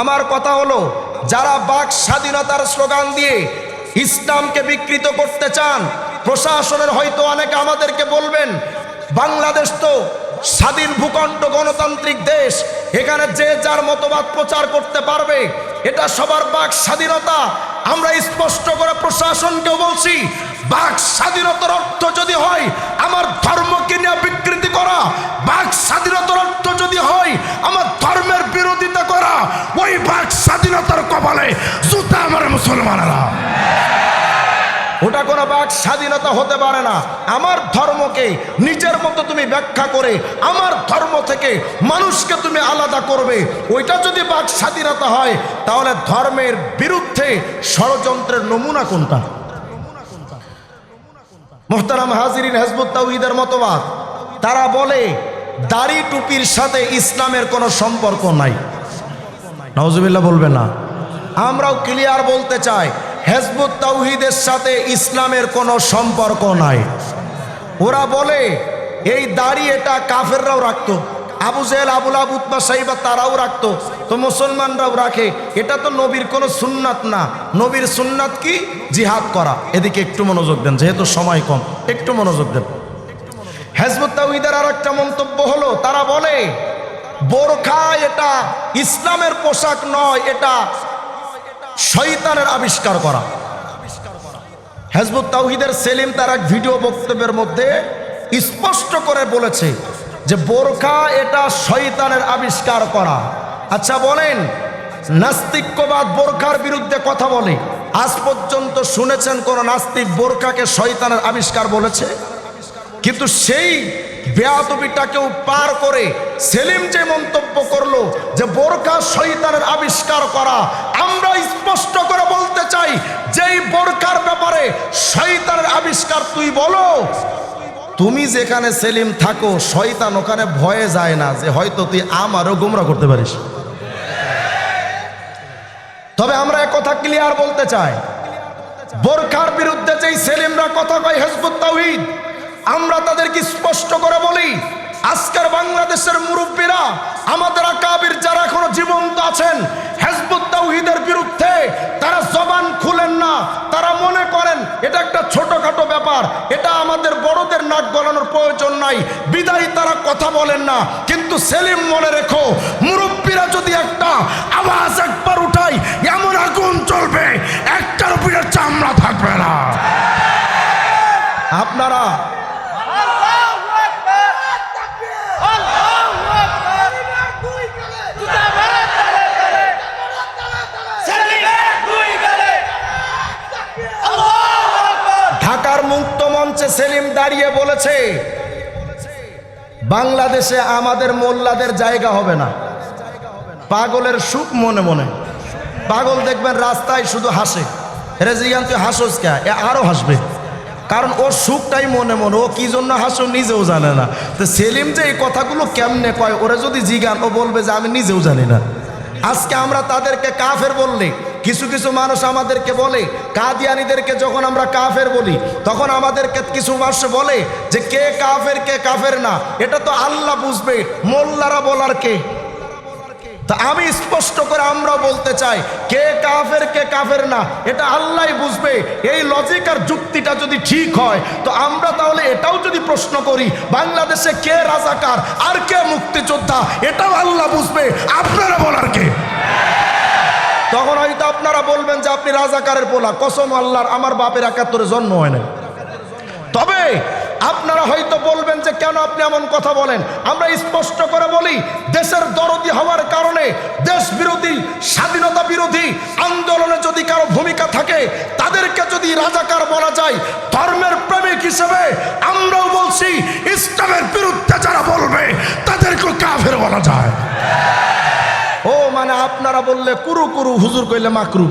আমার কথা হলো, যারা বাক স্বাধীনতার স্লোগান দিয়ে ইসলামকে বিকৃত করতে চান, প্রশাসনের হয়তো অনেকে আমাদেরকে বলবেন, বাংলাদেশ তো স্বাধীন ভূখণ্ড, গণতান্ত্রিক দেশ, এখানে যে যার মতবাদ প্রচার করতে পারবে, এটা সবার বাক স্বাধীনতা। আমরা স্পষ্ট করে প্রশাসনকেও বলছি, বাক স্বাধীনতার অর্থ যদি হয় আমার ধর্মকে নিয়ে বিকৃতি করা, বাক স্বাধীনতার অর্থ যদি হয় আমার ধর্মের বিরোধিতা করা, ওই বাক স্বাধীনতার কপালে জুতা আমার মুসলমানেরা। ওটা কোনো বাক স্বাধীনতা হতে পারে না। আমার ধর্মকে নিজের মতো তুমি ব্যাখ্যা করে আমার ধর্ম থেকে মানুষকে তুমি আলাদা করবে, ওইটা যদি বাক স্বাধীনতা হয়, তাহলে ধর্মের বিরুদ্ধে ষড়যন্ত্রের নমুনা কোনটা? মুহতারাম হাজিরিন, হিজবুত তাওহীদের মতবাদ, তারা বলে দাড়ি টুপির সাথে ইসলামের কোনো সম্পর্ক নাই। নাউজুবিল্লাহ বলবে না। আমরাও ক্লিয়ার বলতে চাই, হিজবুত তাওহীদের সাথে ইসলামের কোনো সম্পর্ক নাই। ওরা বলে এই দাড়ি এটা কাফেররাও রাখতো, আবু জেহেল, আবু লাহাব, উতবা, সাইবা তারাও রাখতো, তো মুসলমানরাও রাখে, এটা তো নবীর কোনো সুন্নাত না। নবীর সুন্নাত কি? জিহাদ করা। এদিকে একটু মনোযোগ দেন, যেহেতু সময় কম, একটু মনোযোগ দেন। হিজবুত তাওহীদের আর একটা মন্তব্য হলো, তারা বলে বোরখা এটা ইসলামের পোশাক নয়, এটা শয়তানের আবিষ্কার করা। হিজবুত তাওহীদের সেলিম তার এক ভিডিও বক্তব্যের মধ্যে স্পষ্ট করে বলেছে যে বোরখা এটা শয়তানের আবিষ্কার করা। আচ্ছা বলেন, নাস্তিক্যবাদ বোরখার বিরুদ্ধে কথা বলে, আজ পর্যন্ত শুনেছেন কোন নাস্তিক বোরখাকে শয়তানের আবিষ্কার বলেছে? কিন্তু সেই বেয়াদবিটাকেও পার করে সেলিম যে মন্তব্য করলো যে বোরখা শয়তানের আবিষ্কার করা, আমরা স্পষ্ট করে বলতে চাই, যেই বোরখার ব্যাপারে শয়তানের আবিষ্কার তুই বলো, তুমি যেখানে সেলিম থাকো শয়তান ওখানে ভয়ে যায় না যে হয়তো তুই আমারও গোমরা করতে পারিস। তবে আমরা এক কথা ক্লিয়ার বলতে চাই, বোরখার বিরুদ্ধে যেই সেলিমরা কথা কয় হিজবুত তাওহীদ, আমরা তাদেরকে স্পষ্ট করে বলি, আজকের বাংলাদেশের মুরব্বীরা, আমাদের আকাবির যারা এখনো জীবন্ত আছেন, হিজবুত তাওহীদের বিরুদ্ধে তারা জবান খুলেন না। তারা মনে করেন এটা একটা ছোটখাটো ব্যাপার, এটা আমাদের বড়দের নাক গলানোর প্রয়োজন নাই, বিদায়ী তারা কথা বলেন না। কিন্তু সেলিম মনে রেখো, মুরব্বীরা যদি একটা আওয়াজ একবার উঠাই, এমন আগুন চলবে, একটার উপরে চামড়া থাকবে না। আপনারা ঢাকার মুক্ত মঞ্চে সেলিম দাঁড়িয়ে বলেছে, বাংলাদেশে আমাদের মোল্লাদের জায়গা হবে না। পাগলের সুখ মনে মনে। পাগল দেখবেন রাস্তায় শুধু হাসে, রেজিগান তুই হাসোস কে, এ আরো হাসবে, কারণ ওর সুখটাই মনে মনে, ও কি জন্য হাসো নিজেও জানে না। তো সেলিম যে এই কথাগুলো কেমনে কয়, ওরা যদি জিগান ও বলবে যে আমি নিজেও জানি না। আজকে আমরা তাদেরকে কাফের বললে, কিছু কিছু মানুষ আমাদেরকে বলে, কাদিয়ানীদেরকে যখন আমরা কাফের বলি, তখন আমাদেরকে কিছু মানুষ বলে যে কে কাফের কে কাফের না, এটা তো আল্লাহ বুঝবে, মোল্লারা বলার কে? তা আমি স্পষ্ট করে আমরা বলতে চাই, কে কাফের কে কাফের না এটা আল্লাহই বুঝবে। এই লজিক আর যুক্তিটা যদি ঠিক হয়, তো আমরা তাহলে এটাও যদি প্রশ্ন করি, বাংলাদেশে কে রাজাকার আর কে মুক্তিযোদ্ধা, এটাও আল্লাহ বুঝবে, আপনারা বলার কে? তখন হয়তো আপনারা বলবেন যে আপনি রাজাকারের পোলা, কসম আল্লাহর আমার বাপের ৭১ জন্ম হয় নাই। তবে আপনারা হয়তো বলবেন যে কেন আপনি এমন কথা বলেন। আমরা স্পষ্ট করে বলি, দেশের দরদি হওয়ার কারণে দেশ বিরোধী, স্বাধীনতা বিরোধী আন্দোলনে যদি কারো ভূমিকা থাকে, তাদেরকে যদি রাজাকার বলা যায়, ধর্মের প্রেমিক হিসেবে আমরাও বলছি, ইসলামের বিরুদ্ধে যারা বলবে তাদেরকে কাফের বলা যায়। ও মানে আপনারা বললে কুরু কুরু, হুজুর কইলে মাকরু।